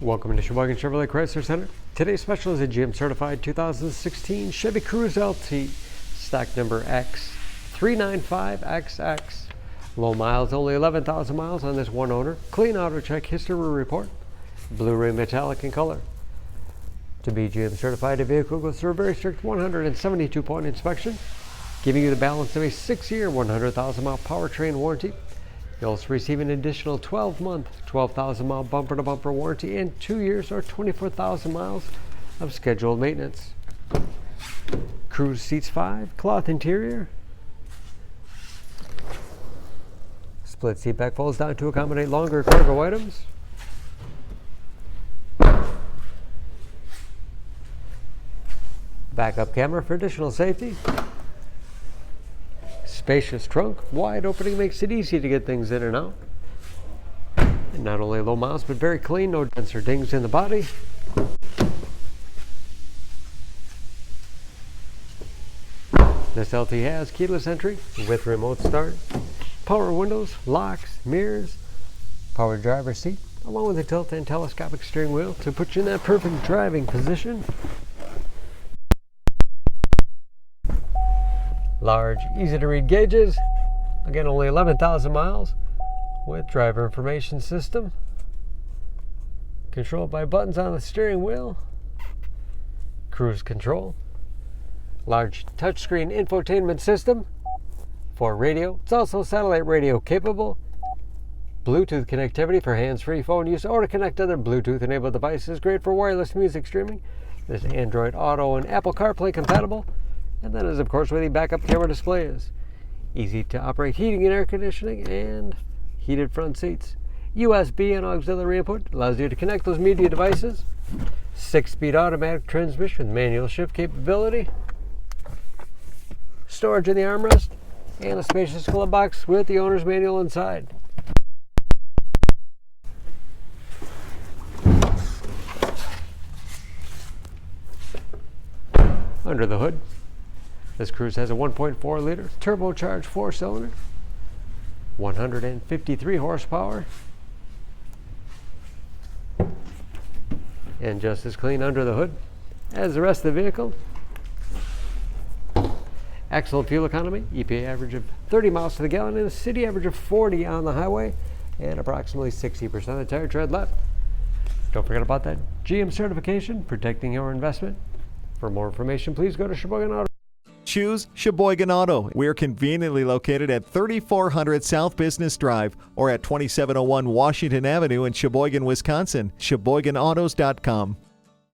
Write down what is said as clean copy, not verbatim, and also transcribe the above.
Welcome to Sheboygan Chevrolet Chrysler Center. Today's special is a GM certified 2016 Chevy Cruze LT, stock number X395XX. Low miles, only 11,000 miles on this one owner. Clean auto check history report. Blu-ray metallic in color. To be GM certified, the vehicle goes through a very strict 172-point inspection, giving you the balance of a 6-year, 100,000-mile powertrain warranty. You'll also receive an additional 12-month, 12,000-mile bumper-to-bumper warranty and 2 years or 24,000 miles of scheduled maintenance. Cruze seats 5, cloth interior. Split seat back folds down to accommodate longer cargo items. Backup camera for additional safety. Spacious trunk, wide opening makes it easy to get things in and out. And not only low miles, but very clean, no dents or dings in the body. This LT has keyless entry with remote start, power windows, locks, mirrors, power driver's seat, along with a tilt and telescopic steering wheel to put you in that perfect driving position. Large, easy to read gauges. Again, only 11,000 miles with driver information system. Controlled by buttons on the steering wheel. Cruise control. Large touchscreen infotainment system for radio. It's also satellite radio capable. Bluetooth connectivity for hands-free phone use or to connect other Bluetooth-enabled devices. Great for wireless music streaming. There's Android Auto and Apple CarPlay compatible. And that is, of course, where the backup camera display is. Easy to operate heating and air conditioning and heated front seats. USB and auxiliary input allows you to connect those media devices. 6-speed automatic transmission with manual shift capability. Storage in the armrest and a spacious glove box with the owner's manual inside. Under the hood, this Cruze has a 1.4-liter turbocharged 4-cylinder, 153 horsepower, and just as clean under the hood as the rest of the vehicle. Excellent fuel economy, EPA average of 30 miles to the gallon and a city average of 40 on the highway, and approximately 60% of the tire tread left. Don't forget about that GM certification, protecting your investment. For more information, please go to Sheboygan Auto. Choose Sheboygan Auto. We're conveniently located at 3400 South Business Drive or at 2701 Washington Avenue in Sheboygan, Wisconsin. SheboyganAutos.com.